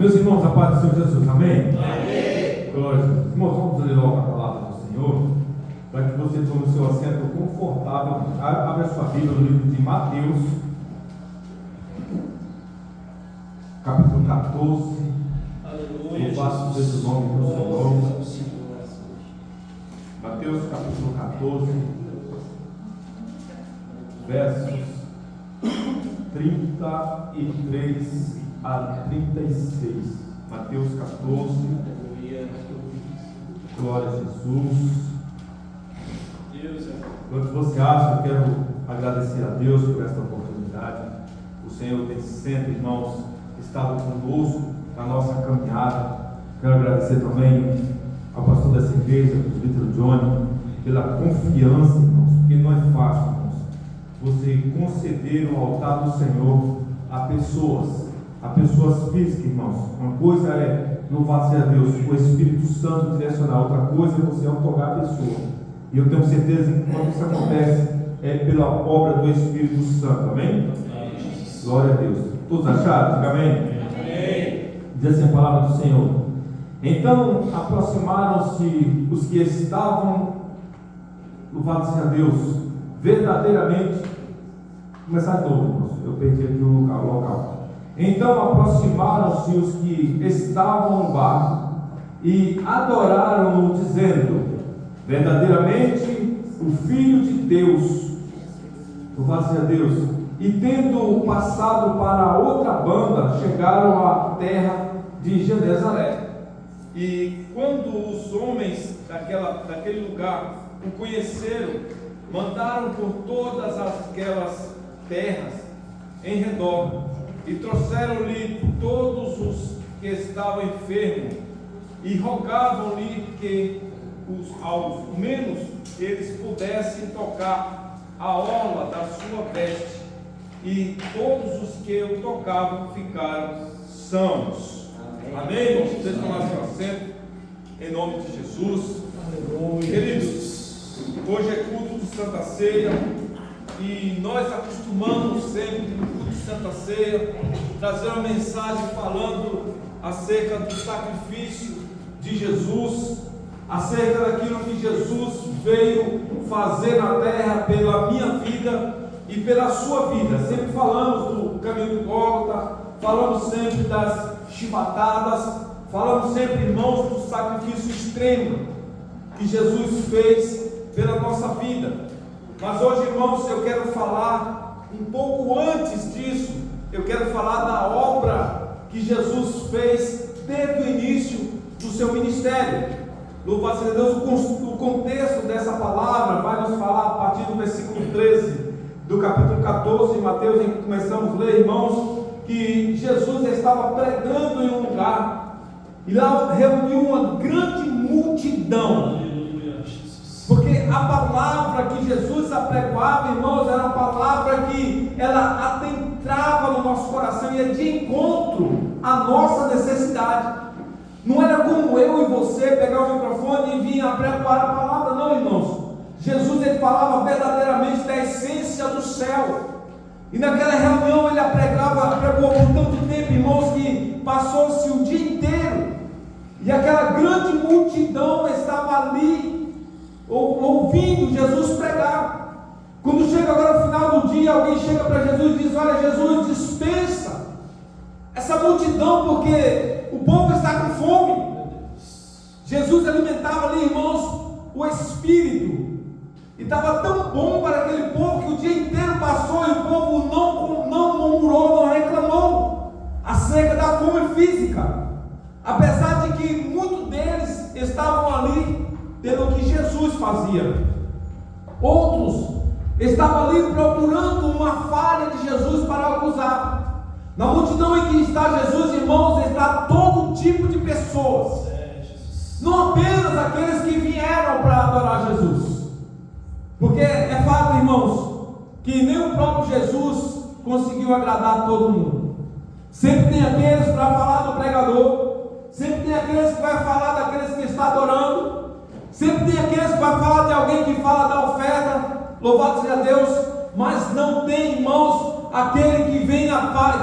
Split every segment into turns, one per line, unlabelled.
Meus irmãos, a paz do Senhor Jesus, amém? Amém. Glória a Deus. Irmãos, vamos ler logo a palavra do Senhor, para que você tome o seu assento confortável. Abra a sua Bíblia no livro de Mateus, capítulo 14. Aleluia. Louvado seja o nome do Senhor. Mateus, capítulo 14, versos 33 a 36. Mateus 14. Glória a Jesus. Quando você acha, eu quero agradecer a Deus por esta oportunidade. O Senhor tem sempre, irmãos, estado conosco na nossa caminhada. Quero agradecer também ao pastor dessa igreja, o presbítero Johnny, pela confiança, irmãos, porque não é fácil, irmãos, você conceder no altar do Senhor a pessoas físicas, irmãos. Uma coisa é louvar a Deus, o Espírito Santo direcionar, outra coisa é você otorgar a pessoa. E eu tenho certeza que quando isso acontece é pela obra do Espírito Santo, amém? Glória a Deus. Todos acharam? Diga amém? Amém. Diz assim a palavra do Senhor. Então aproximaram-se os que estavam, louvado seja Deus, verdadeiramente. Começar de novo, irmãos, eu perdi aqui o local. Então aproximaram-se os que estavam no barco e adoraram-no, dizendo: verdadeiramente o Filho de Deus. Louvado seja Deus. E tendo passado para a outra banda, chegaram à terra de Genezaré. E quando os homens daquele lugar o conheceram, mandaram por todas aquelas terras em redor e trouxeram-lhe todos os que estavam enfermos e rogavam-lhe que ao menos eles pudessem tocar a orla da sua veste, e todos os que o tocavam ficaram sãos. Amém, irmãos? Vocês tomaram seu assento em nome de Jesus. Aleluia. Queridos, hoje é culto de Santa Ceia e nós acostumamos sempre no culto de Santa Ceia trazer uma mensagem falando acerca do sacrifício de Jesus, acerca daquilo que Jesus veio fazer na terra pela minha vida e pela sua vida. Sempre falamos do caminho do Gólgota, falamos sempre das chibatadas, falamos sempre, irmãos, do sacrifício extremo que Jesus fez pela nossa vida. Mas hoje, irmãos, eu quero falar um pouco antes disso. Eu quero falar da obra que Jesus fez desde o início do seu ministério. Louvado seja Deus. O contexto dessa palavra vai nos falar a partir do versículo 13 do capítulo 14 de Mateus, em que começamos a ler, irmãos, que Jesus estava pregando em um lugar e lá reuniu uma grande multidão. Porque a palavra que Jesus apregoava, irmãos, era uma palavra que ela adentrava no nosso coração e ia de encontro à nossa necessidade. Não era como eu e você pegar o microfone e vir a pregoar a palavra, não, irmãos. Jesus, ele falava verdadeiramente da essência do céu. E naquela reunião ele pregou por tanto tempo, irmãos, que passou-se o dia inteiro. E aquela grande multidão estava ali ouvindo Jesus pregar. Quando chega agora o final do dia, alguém chega para Jesus e diz: olha, Jesus, dispensa essa multidão, porque o povo está com fome. Jesus alimentava ali, irmãos, o Espírito, e estava tão bom para aquele povo que o dia inteiro passou e o povo não murmurou, não reclamou acerca da fome física, apesar de que muitos deles estavam ali pelo que Jesus fazia. Outros estavam ali procurando uma falha de Jesus para acusar. Na multidão em que está Jesus, irmãos, está todo tipo de pessoas, não apenas aqueles que vieram para adorar Jesus, porque é fato, irmãos, que nem o próprio Jesus conseguiu agradar todo mundo. Sempre tem aqueles para falar do pregador, sempre tem aqueles que vai falar daqueles que está adorando, sempre tem aqueles que vai falar de alguém que fala da oferta, louvado seja Deus, mas não tem, irmãos, aquele que vem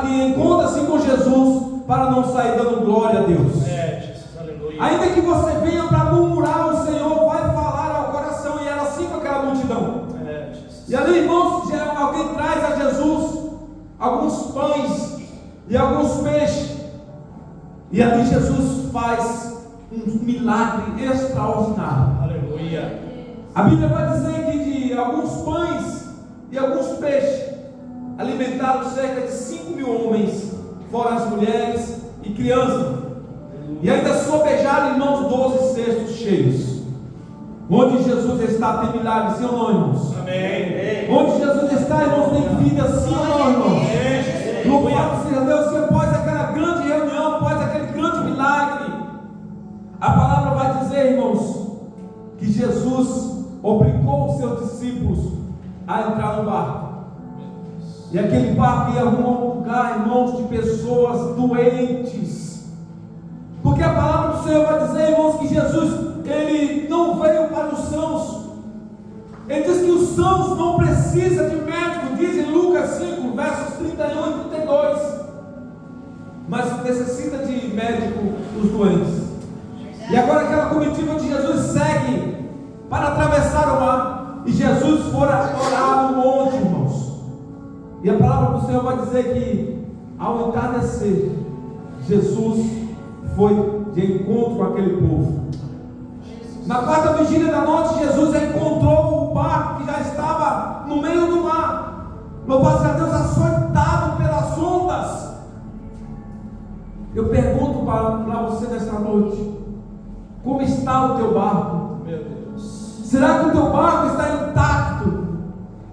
que encontra-se com Jesus para não sair dando glória a Deus.
Jesus, aleluia.
Ainda que você venha para murmurar, o Senhor vai falar ao coração. E era assim com aquela multidão. E ali, irmãos, alguém traz a Jesus alguns pães e alguns peixes. E ali Jesus faz um milagre extraordinário.
Aleluia.
A Bíblia vai dizer que de alguns pães e alguns peixes alimentaram cerca de 5.000 homens, fora as mulheres e crianças. E ainda sobejaram, irmãos, 12 cestos cheios. Onde Jesus está tem milagres, sim ou não, irmãos?
Amém.
Onde Jesus está, irmãos, tem vida, sim ou não, irmãos? Louvado seja Deus, que após aquela grande reunião, após aquele grande milagre, a palavra vai dizer, irmãos, que Jesus obrigou os seus discípulos a entrar no barco. E aquele barco ia arrumar um lugar, irmãos, de pessoas doentes. Porque a palavra do Senhor vai dizer, irmãos, que Jesus, Ele não veio para os sãos. Ele diz que os sãos não precisam de médico, diz em Lucas 5, versos 31 e 32. Mas necessita de médico os doentes. E agora aquela comitiva de Jesus segue para atravessar o mar. E Jesus fora orar no monte, irmãos. E a palavra do Senhor vai dizer que ao entardecer, Jesus foi de encontro com aquele povo. Na quarta vigília da noite, Jesus encontrou o barco que já estava no meio do mar. Louvado seja Deus, açoitado pelas ondas. Eu pergunto para você nesta noite: como está o teu barco?
Meu Deus.
Será que o teu barco está intacto?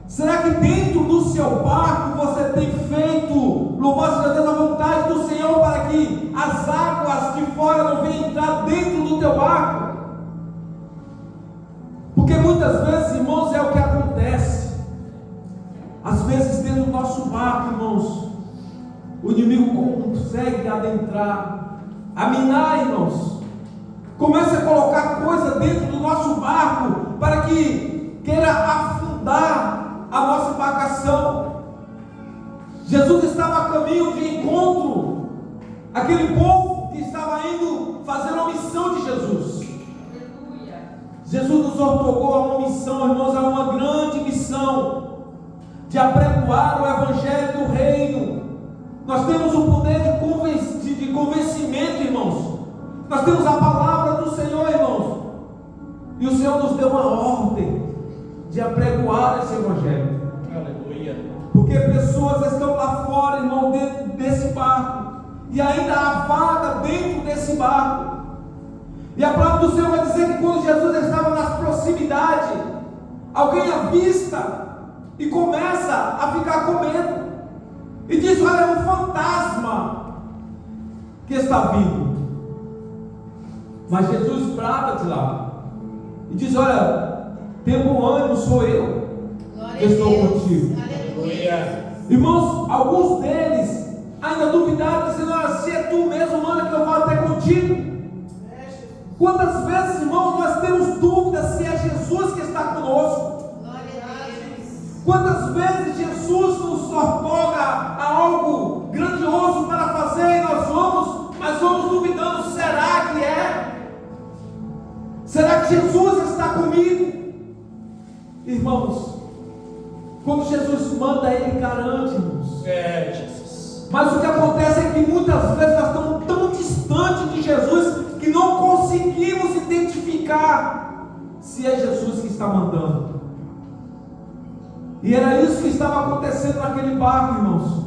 Será que dentro do seu barco você tem feito, louvado seja Deus, a vontade do Senhor para que as águas de fora não venham entrar dentro do teu barco? Porque muitas vezes, irmãos, é o que acontece. Às vezes dentro do nosso barco, irmãos, o inimigo consegue adentrar, a minar, irmãos. Começa a colocar coisa dentro do nosso barco para que queira afundar a nossa embarcação. Jesus estava a caminho de encontro aquele povo que estava indo fazer uma missão de Jesus. Jesus nos otorgou a uma missão, irmãos, a uma grande missão de apregoar o Evangelho do Reino. Nós temos o poder de convencimento, irmãos. Nós temos a palavra do Senhor, irmãos. E o Senhor nos deu uma ordem de apregoar esse Evangelho.
Aleluia.
Porque pessoas estão lá fora, irmão, dentro desse barco. E ainda há vaga dentro desse barco. E a palavra do Senhor vai dizer que quando Jesus estava nas proximidades, alguém avista e começa a ficar com medo. E diz: olha, é um fantasma que está vindo. Mas Jesus brada de lá e diz: olha, tenha bom ânimo, sou eu que estou contigo.
Aleluia.
Irmãos, alguns deles ainda duvidaram, dizendo: olha, se é tu mesmo, manda que eu vá até contigo. Quantas vezes, irmãos, nós temos dúvidas se é Jesus que está conosco? Quantas vezes Jesus nos otorga a algo grandioso para fazer e nós vamos, mas vamos duvidando: será que é? Será que Jesus está comigo? Irmãos, quando Jesus manda, Ele garante, irmãos.
Jesus.
Mas o que acontece é que muitas vezes nós estamos tão distantes de Jesus que não conseguimos identificar se é Jesus que está mandando. E era isso que estava acontecendo naquele barco, irmãos.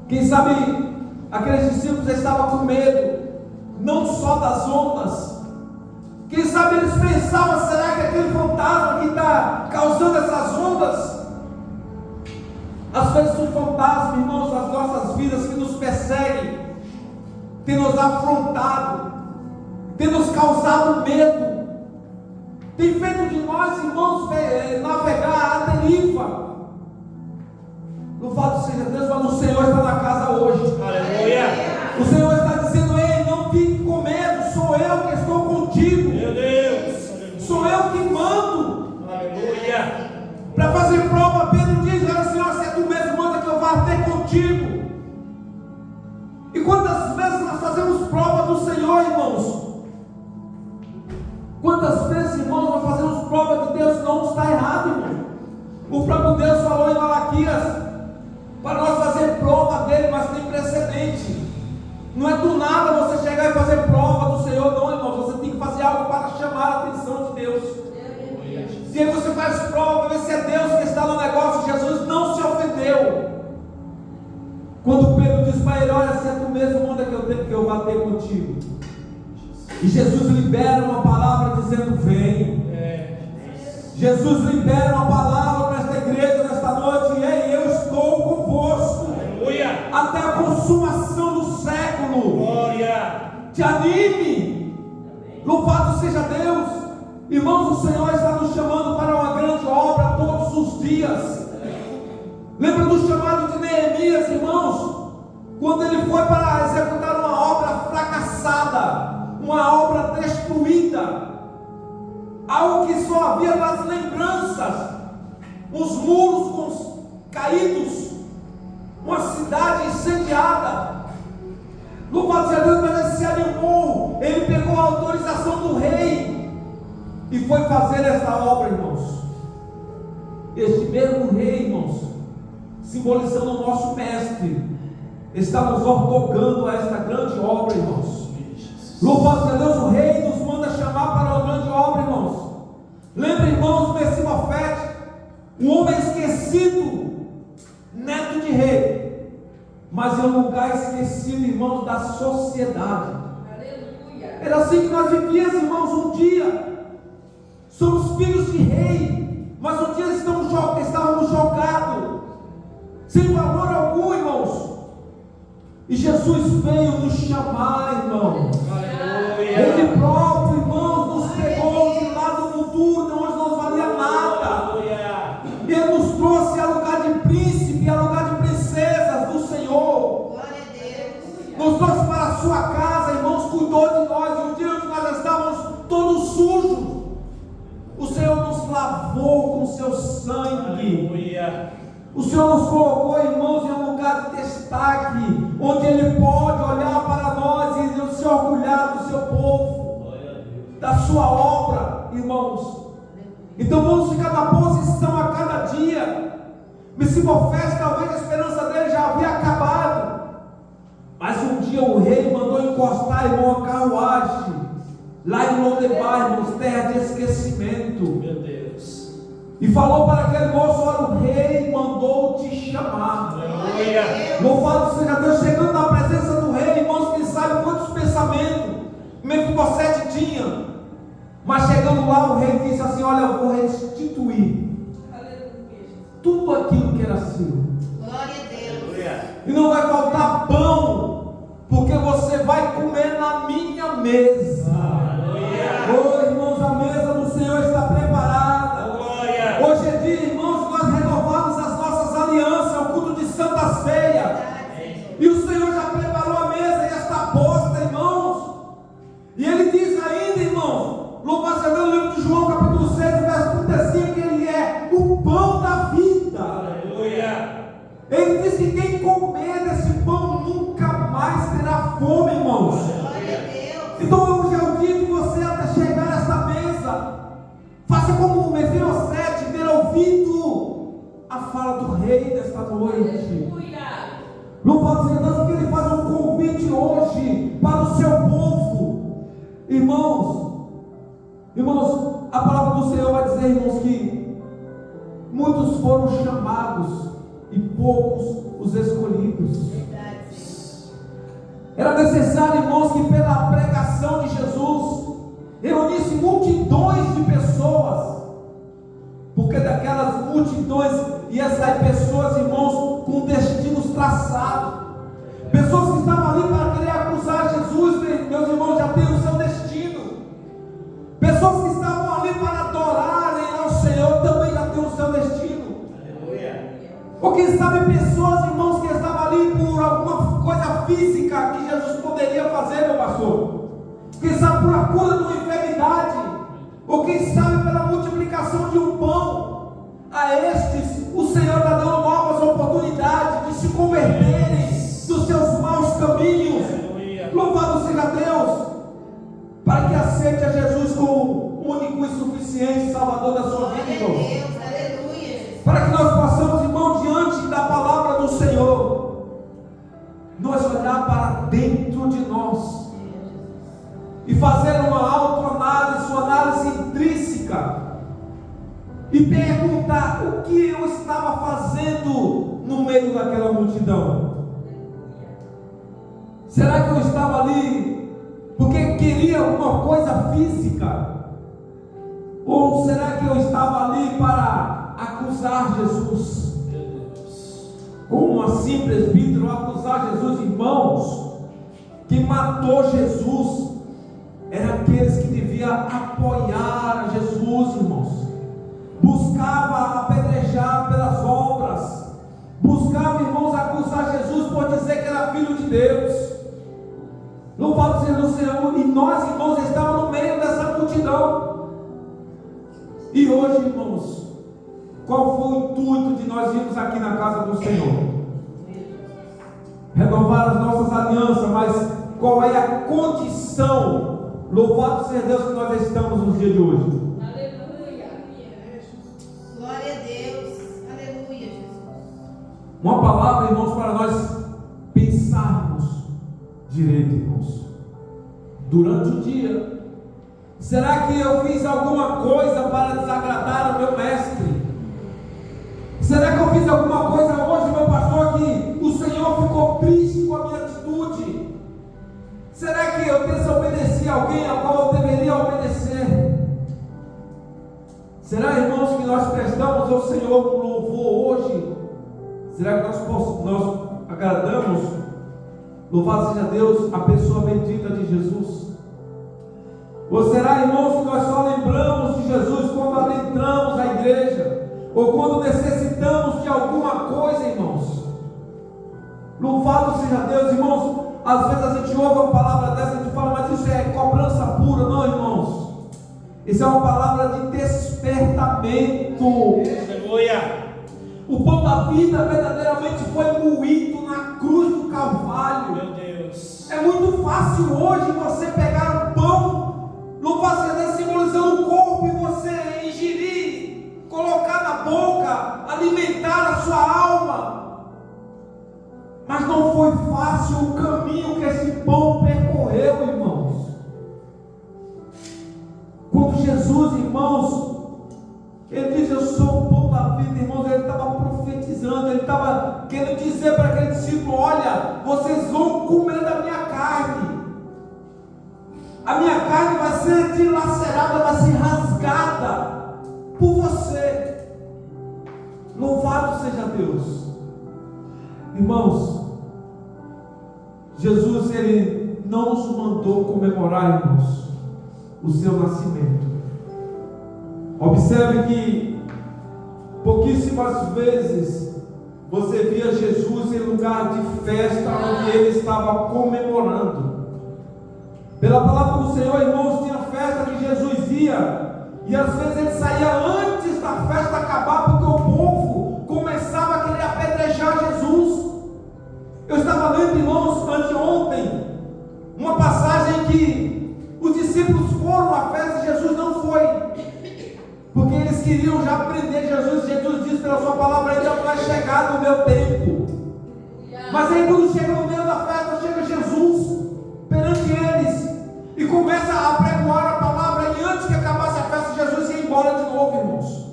Quem sabe aqueles discípulos estavam com medo, não só das ondas. Quem sabe eles pensavam: será que aquele fantasma que está causando essas ondas? Às vezes um fantasma, irmãos, das nossas vidas que nos persegue, tem nos afrontado, tem nos causado medo, tem feito de nós, irmãos, navegar à deriva. Louvado seja Deus, mas o Senhor está na casa hoje.
Aleluia.
O Senhor está dizendo: ei, não fique com medo, sou eu que estou contigo.
Meu Deus. Aleluia.
Sou eu que mando.
Aleluia.
Para fazer prova, Pedro diz: olha, Senhor, se é tu mesmo, manda que eu vá até contigo. E quando Quantas vezes nós fazemos prova do Senhor, irmãos? Quantas vezes, irmãos, nós fazemos prova de Deus? Não está errado, irmão. O próprio Deus falou em Malaquias para nós fazer prova dele, mas tem precedente. Não é do nada você chegar e fazer prova do Senhor, não, irmão. Você tem que fazer algo para chamar a atenção de Deus. Se aí você faz prova para ver se é Deus que está no negócio, Jesus não se ofendeu. Quando Pedro diz para ele: olha, se é tu mesmo, manda que eu tenho que eu vá ter contigo. E Jesus libera uma palavra dizendo: vem. Jesus libera uma palavra para esta igreja nesta noite: ei, eu estou convosco.
Aleluia.
Até a consumação do século.
Glória.
Te anime. Louvado seja Deus. Irmãos, o Senhor está nos chamando para uma grande obra todos os dias. Lembra do chamado de Neemias, irmãos? Quando ele foi para executar uma obra fracassada, uma obra destruída, algo que só havia nas lembranças, os muros caídos, uma cidade incendiada. Louvado seja Deus, mas ele se animou, ele pegou a autorização do rei e foi fazer essa obra, irmãos. Este mesmo rei, irmãos, simbolizando o nosso mestre, está nos ortogando a esta grande obra, irmãos. Louvado seja Deus, o rei nos manda chamar para uma grande obra, irmãos. Lembra, irmãos, Mefibosete, um homem esquecido, neto de rei, mas é um lugar esquecido, irmãos, da sociedade. Aleluia. Era assim que nós vivíamos, irmãos, um dia. Somos filhos de rei, mas um dia estávamos jogados, sem valor algum, irmãos. E Jesus veio nos chamar, irmão. Aleluia. Ele próprio, irmãos, nos pegou de lá do futuro, de onde não valia nada. Aleluia. E Ele nos trouxe a lugar de príncipe, a lugar de princesas do Senhor. Glória a Deus. Nos trouxe para a sua casa, irmãos, cuidou de nós. E um dia onde nós estávamos todos sujos, o Senhor nos lavou com seu sangue. Aleluia. O Senhor nos colocou, irmãos, em um lugar de destaque, onde Ele pode olhar para nós e se orgulhar do seu povo, da sua obra, irmãos. Então vamos ficar na posição a cada dia. Mefibosete, talvez a esperança dele já havia acabado, mas um dia o rei mandou encostar, irmão, a carruagem lá em Lodebar, irmãos, terra de esquecimento. Meu Deus. E falou para aquele moço: olha, o rei mandou te chamar. Aleluia. Louvado seja Deus. Chegando na presença do rei, irmãos, quem sabe quantos pensamentos Mefibosete tinha. Mas chegando lá, o rei disse assim: olha, eu vou restituir tudo aquilo que era seu. Glória a Deus. E não vai faltar pão, porque você vai comer na minha mesa. Oh, irmãos, a mesa do Senhor está preparada. Hoje é dia, irmãos, nós renovamos as nossas alianças, o culto de Santa Ceia. E o Senhor já preparou a mesa e está posta, irmãos. E Ele diz ainda, irmãos, louvado seja Deus, no livro de João, capítulo 6, verso 35, que Ele é o pão da vida. Aleluia. Ele diz que quem comer desse pão nunca mais terá fome, irmãos. Então hoje é o dia de você, até chegar a esta mesa, faça como o Mefibosete, ter ouvido a fala do rei desta noite. Louvado seja Deus, porque Ele faz um convite hoje para o seu povo. Irmãos, a palavra do Senhor vai dizer, irmãos, que muitos foram chamados e poucos os escolhidos. Era necessário, irmãos, que pela pregação de Jesus reunisse multidões de pessoas, porque daquelas multidões ia sair pessoas, irmãos, com destinos traçados, pessoas que estavam ali para querer acusar Jesus. Meus irmãos, já tem o seu destino. Pessoas que estavam ali para adorarem ao Senhor também já tem o seu destino. Aleluia. Ou quem sabe pessoas, irmãos, que estavam ali por alguma coisa física que Jesus poderia fazer, meu pastor. Quem sabe por a cura de uma enfermidade, ou quem sabe pela multiplicação de um pão. A estes o Senhor está dando novas oportunidades de se converterem dos seus maus caminhos. Louvado seja Deus, para que aceite a Jesus como único e suficiente Salvador da sua vida, irmão. Para que nós possamos, irmão, diante da palavra do Senhor, nós olhar para dentro de nós e fazer uma autoanálise, uma análise intrínseca, e perguntar o que eu estava fazendo no meio daquela multidão. Será que eu estava ali porque queria alguma coisa física? Ou será que eu estava ali para acusar Jesus? Como assim, presbítero, acusar Jesus? Irmãos, quem matou Jesus eram aqueles que deviam apoiar Jesus, irmãos. Buscava apedrejar pelas obras, buscava, irmãos, acusar Jesus por dizer que era filho de Deus. Louvado seja o Senhor. E nós, irmãos, estávamos no meio dessa multidão. E hoje, irmãos, qual foi o intuito de nós irmos aqui na casa do Senhor? Renovar as nossas alianças, mas qual é a condição? Louvado seja Deus que nós estamos nos dias de hoje.
Aleluia. Glória a Deus. Aleluia, Jesus.
Uma palavra, irmãos, para nós pensarmos direito, irmãos. Durante o dia, será que eu fiz alguma coisa para desagradar o meu mestre? Será que eu fiz alguma coisa hoje, meu pastor, que o Senhor ficou triste com a minha atitude? Será que eu desobedeci alguém a qual eu deveria obedecer? Será, irmãos, que nós prestamos ao Senhor um louvor hoje? Será que nós agradamos, louvado seja Deus, a pessoa bendita de Jesus? Ou será, irmãos, que nós só lembramos de Jesus quando adentramos a igreja? Ou quando necessitamos de alguma coisa, irmãos? Louvado seja Deus, irmãos. Às vezes a gente ouve uma palavra dessa e a gente fala, mas isso é cobrança pura. Não, irmãos. Isso é uma palavra de despertamento.
Aleluia.
O pão da vida verdadeiramente foi moído na cruz do Calvário.
Meu Deus.
É muito fácil hoje você pegar um pão, louvado seja Deus, simbolizando o corpo, e você ingerir, colocar na boca, alimentar a sua alma. Mas não foi fácil o caminho que esse pão percorreu, irmãos. Quando Jesus, irmãos, ele diz: eu sou o pão da vida, irmãos, ele estava profetizando, ele estava querendo dizer para aquele discípulo: olha, vocês vão comer da minha carne. A minha carne vai ser dilacerada, vai ser rasgada por você. Louvado seja Deus. Irmãos, Jesus, ele não nos mandou comemorar, irmãos, o seu nascimento. Observe que pouquíssimas vezes você via Jesus em lugar de festa onde ele estava comemorando. Pela palavra do Senhor, irmãos, tinha festa que Jesus ia, e às vezes ele saía antes da festa acabar, porque o povo começava a querer apedrejar Jesus. Eu estava lendo, irmãos, anteontem, uma passagem que os discípulos foram à festa e Jesus não foi, porque eles queriam já prender Jesus. Jesus disse pela sua palavra: ainda não é chegado o meu tempo. Mas aí quando chega no meio da festa, chega Jesus perante eles e começa a pregoar a palavra, e antes que acabasse a festa, Jesus ia embora de novo, irmãos.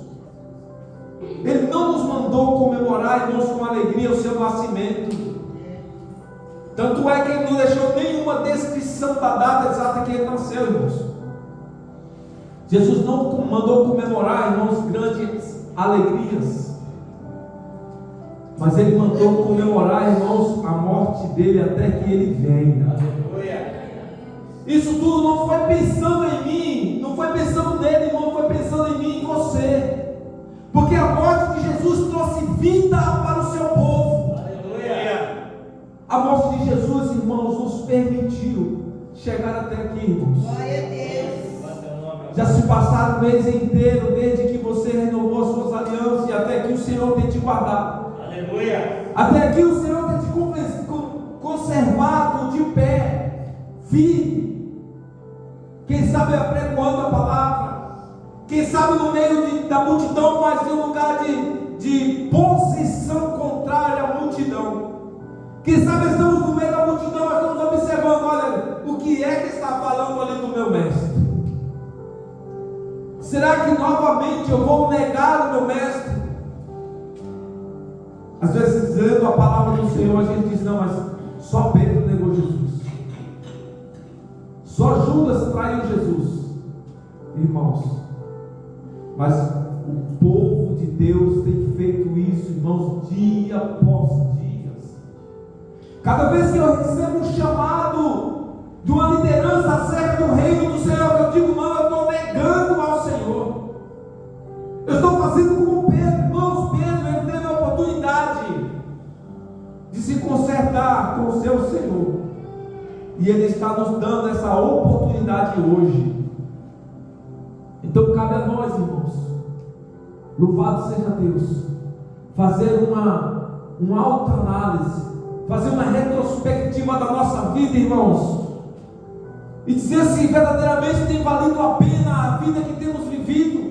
Ele não nos mandou comemorar, irmãos, com alegria o seu nascimento. Tanto é que ele não deixou nenhuma descrição da data exata que ele nasceu, irmãos. Jesus não mandou comemorar, irmãos, grandes alegrias, mas ele mandou comemorar, irmãos, a morte dele até que ele venha.
Aleluia.
Isso tudo não foi pensando em mim, não foi pensando nele, irmão, foi pensando em mim e em você, porque a morte de Jesus trouxe vida para o seu povo.
Aleluia.
A morte de Jesus, irmãos, nos permitiu chegar até aqui, irmãos.
Glória a Deus.
Já se passaram o mês inteiro desde que você renovou as suas alianças, e até aqui o Senhor tem te guardado.
Aleluia.
Até aqui o Senhor tem te conservado de pé. vive. Quem sabe apregoando a palavra. Quem sabe no meio da multidão, mas em um lugar de posição contrária à multidão. Quem sabe estamos no meio da multidão, mas estamos observando, olha, o que é que está falando ali do meu mestre? Será que novamente eu vou negar o meu mestre? Às vezes, lendo a palavra do Senhor, a gente diz, não, mas só Pedro negou Jesus. Só Judas traiu Jesus. Irmãos, mas o povo de Deus tem feito isso, irmãos, dia após dia. Cada vez que eu recebo um chamado de uma liderança acerca do reino do Senhor, eu digo, não, eu estou negando ao Senhor. Eu estou fazendo como Pedro. Irmãos, Pedro, ele teve a oportunidade de se consertar com o seu Senhor, e Ele está nos dando essa oportunidade hoje. Então cabe a nós, irmãos, louvado seja Deus, fazer uma autoanálise, fazer uma retrospectiva da nossa vida, irmãos, e dizer se verdadeiramente tem valido a pena a vida que temos vivido.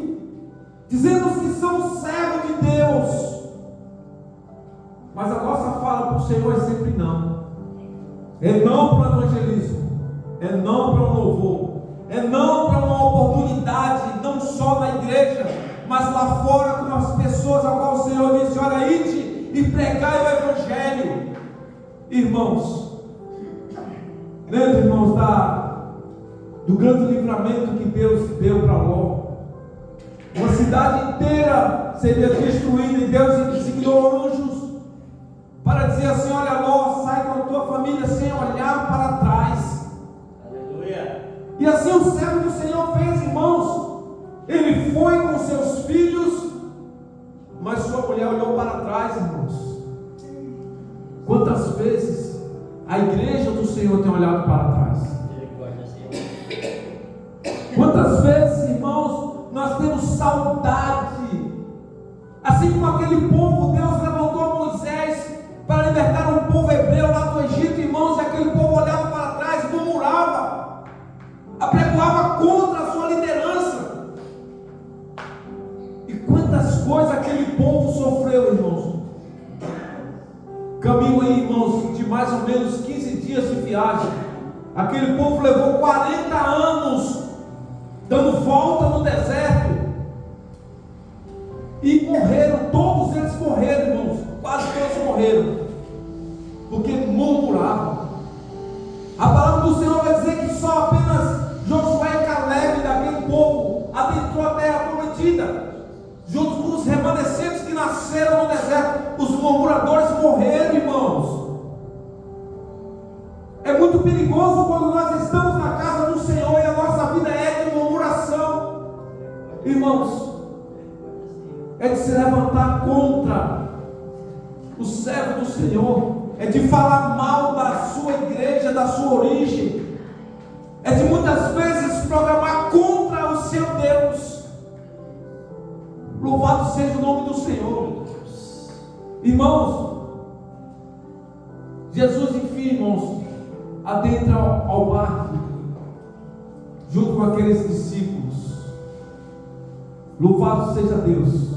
Dizemos que somos servos de Deus, mas a nossa fala para o Senhor é sempre não. É não para o evangelismo, é não para o louvor, é não para uma oportunidade, não só na igreja, mas lá fora com as pessoas a qual o Senhor disse, olha, ide e pregai o evangelho. Irmãos, lembra, irmãos, do grande livramento que Deus deu para Ló. Uma cidade inteira seria destruída e Deus designou anjos para dizer assim, olha, Ló, sai com a tua família sem olhar para trás.
Aleluia.
E assim o servo do Senhor fez, irmãos. Ele foi com seus filhos, mas sua mulher olhou para trás, irmãos. Quantas vezes a igreja do Senhor tem olhado para trás? Quantas vezes, irmãos, nós temos saudade? Assim como aquele povo, Deus levantou Moisés para libertar um povo hebreu lá do Egito, irmãos, e aquele povo olhava para trás, murmurava, apregoava contra a sua liderança. E quantas coisas aquele povo sofreu, irmãos. Caminho aí, irmãos, de mais ou menos 15 dias de viagem. Aquele povo levou 40 anos dando volta no deserto, e morreram, todos eles morreram, irmãos, quase todos morreram, porque murmuravam. A palavra do Senhor vai dizer que só apenas Josué e Caleb daquele povo adentrou a terra prometida, junto com os remanescentes que nasceram no deserto. Os murmuradores morreram, irmãos. É muito perigoso quando nós estamos na casa do Senhor e a nossa vida é de murmuração, irmãos. É de se levantar contra o servo do Senhor, é de falar mal da sua igreja, da sua origem, é de muitas vezes programar contra o seu Deus. Louvado seja o nome do Senhor. Irmãos, Jesus, enfim, irmãos, adentra ao barco junto com aqueles discípulos. Louvado seja Deus.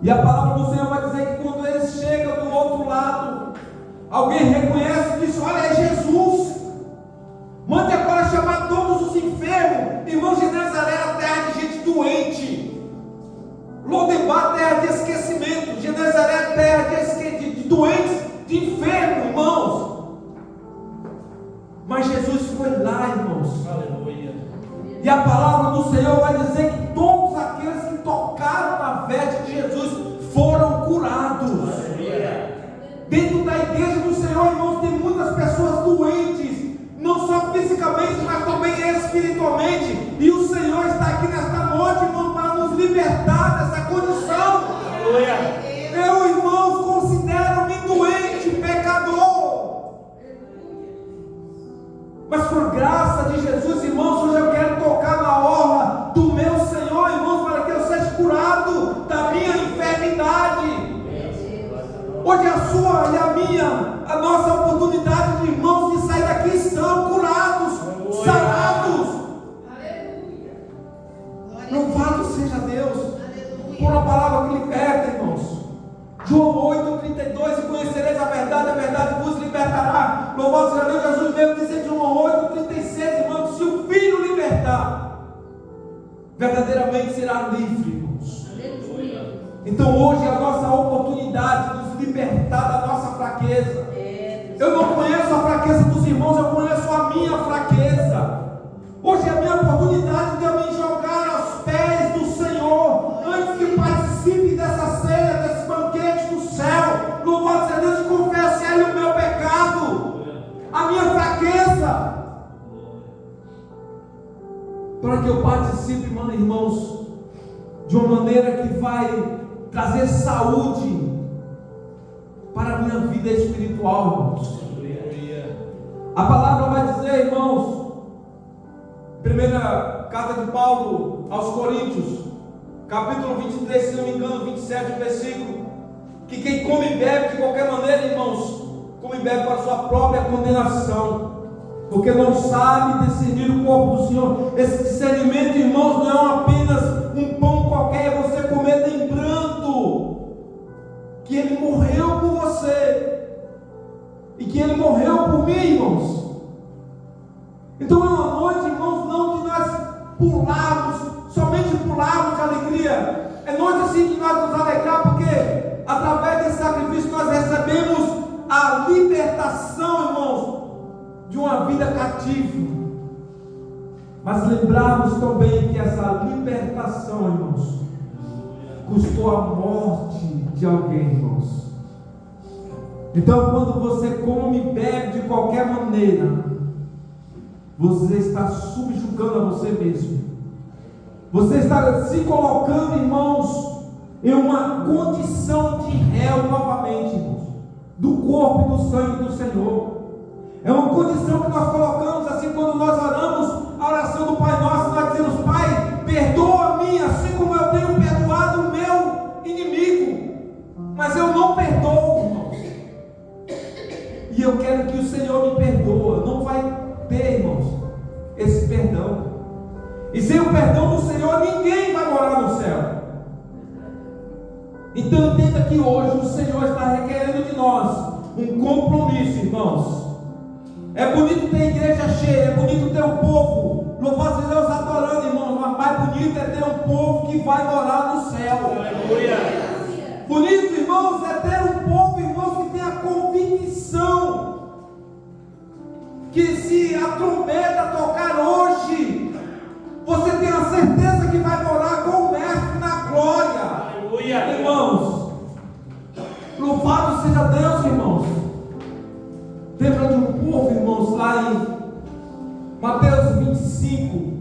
E a palavra do Senhor vai dizer que quando eles chegam do outro lado, alguém reconhece e diz, olha, é Jesus. Mande agora chamar todos os enfermos. Irmãos, de Nazaré era terra de gente doente. Lodebar, terra de esquecimento. Genezaré, terra de doentes, de enfermos, irmãos. Mas Jesus foi lá, irmãos.
Aleluia.
E a palavra do Senhor vai dizer que todos aqueles que tocaram na veste de Jesus foram curados.
Aleluia.
Dentro da igreja do Senhor, irmãos, tem muitas pessoas doentes, não só fisicamente, mas também espiritualmente. E o Senhor está aqui nesta noite, irmão, para nos libertar dessa condição.
Aleluia.
Eu, irmãos, considero-me doente, pecador. Mas por graça de Jesus, irmãos, hoje eu quero tocar na orla do meu Senhor, irmãos, para que eu seja curado da minha enfermidade. Hoje a sua e a minha, a nossa oportunidade de irmãos de sair daqui estão curados. Louvado seja Deus, Jesus mesmo disse em João 8:36, irmãos, se o Filho libertar, verdadeiramente será livre, irmãos. Então hoje é a nossa oportunidade de nos libertar da nossa fraqueza. Eu não conheço a fraqueza dos irmãos, eu conheço a minha fraqueza. Hoje é a minha oportunidade de eu me jogar aos pés do Senhor, antes que participe dessa ceia, desse banquete do céu. Louvado seja Deus, e confesse a Ele o meu pecado, a minha fraqueza, para que eu participe, irmãos, de uma maneira que vai trazer saúde para a minha vida espiritual, irmãos. A palavra vai dizer, irmãos, primeira carta de Paulo aos Coríntios, capítulo 23, se não me engano, 27 versículo, que quem come e bebe de qualquer maneira, irmãos, come e bebe para sua própria condenação, porque não sabe discernir o corpo do Senhor. Esse discernimento, irmãos, não é apenas um pão qualquer, é você comer lembrando que Ele morreu por você e que Ele morreu por mim, irmãos. Então é uma noite, irmãos, não de nós somente pularmos de alegria. É noite assim de nós nos alegrar, porque através desse sacrifício nós recebemos a libertação, irmãos, de uma vida cativa. Mas lembrarmos também que essa libertação, irmãos, custou a morte de alguém, irmãos. Então quando você come e bebe de qualquer maneira, você está subjugando a você mesmo. Você está se colocando, irmãos, em uma condição de réu novamente, irmãos, do corpo e do sangue do Senhor. É uma condição que nós colocamos assim quando nós oramos a oração do Pai Nosso. Nós dizemos: Pai, perdoa-me assim como eu tenho perdoado o meu inimigo. Mas eu não perdoo, irmãos, e eu quero que o Senhor me perdoa. Não vai ter, irmãos, esse perdão. E sem o perdão do Senhor, ninguém vai morar no céu. Então entenda que hoje o Senhor está requerendo de nós um compromisso, irmãos. É bonito ter igreja cheia, é bonito ter um povo, louvado seja Deus, adorando, irmãos, mas mais bonito é ter um povo que vai morar no céu.
Aleluia.
Bonito, irmãos, é ter um povo, irmãos, que tem a convicção que se a trombeta tocar hoje, você tem a certeza que vai morar com o Mestre na glória.
Aleluia.
Irmãos, louvado seja Deus, irmãos. Lembra de um povo, irmãos, lá em Mateus 25.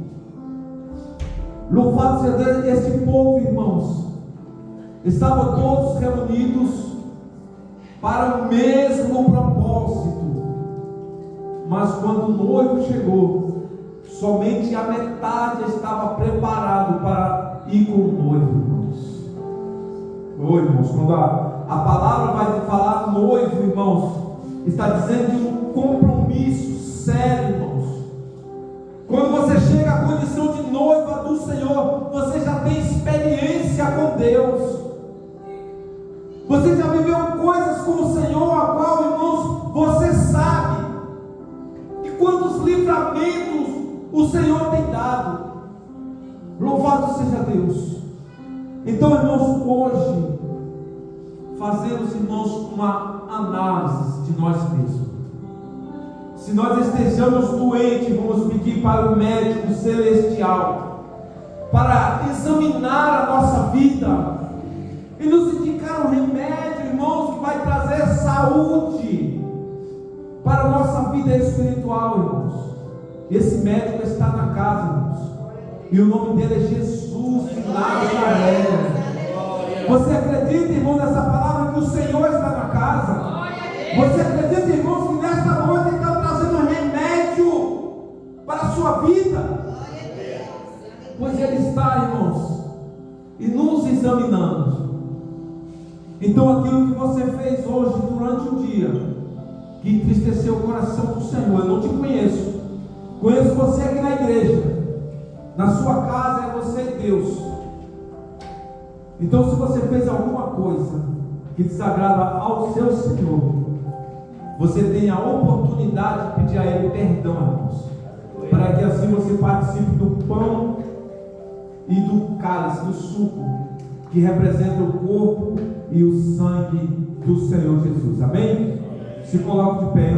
Louvado seja Deus, esse povo, irmãos, estavam todos reunidos para o mesmo propósito. Mas quando o noivo chegou, somente a metade estava preparado para ir com o noivo, irmãos. Oi, irmãos, quando a palavra vai falar noivo, irmãos, está dizendo de um compromisso sério, irmãos. Quando você chega à condição de noiva do Senhor, você já tem experiência com Deus. Você já viveu coisas com o Senhor, a qual, irmãos, você sabe e quantos livramentos o Senhor tem dado. Louvado seja Deus. Então, irmãos, hoje fazemos, irmãos, uma análise de nós mesmos. Se nós estejamos doentes, vamos pedir para o médico celestial para examinar a nossa vida e nos indicar um remédio, irmãos, que vai trazer saúde para a nossa vida espiritual, irmãos. Esse médico está na casa, irmãos, e o nome dele é Jesus de Nazaré. Você acredita, irmão, nessa palavra que o Senhor está na casa? Você acredita, irmãos, que nesta noite Ele está trazendo um remédio para a sua vida? Pois Ele está, irmãos, e nos examinando. Então aquilo que você fez hoje durante o dia, que entristeceu o coração do Senhor, eu não te conheço. Conheço você aqui na igreja. Na sua casa é você e Deus. Então, se você fez alguma coisa que desagrada ao seu Senhor, você tem a oportunidade de pedir a Ele perdão, irmãos, para que assim você participe do pão e do cálice, do suco, que representa o corpo e o sangue do Senhor Jesus. Amém? Se coloque de pé.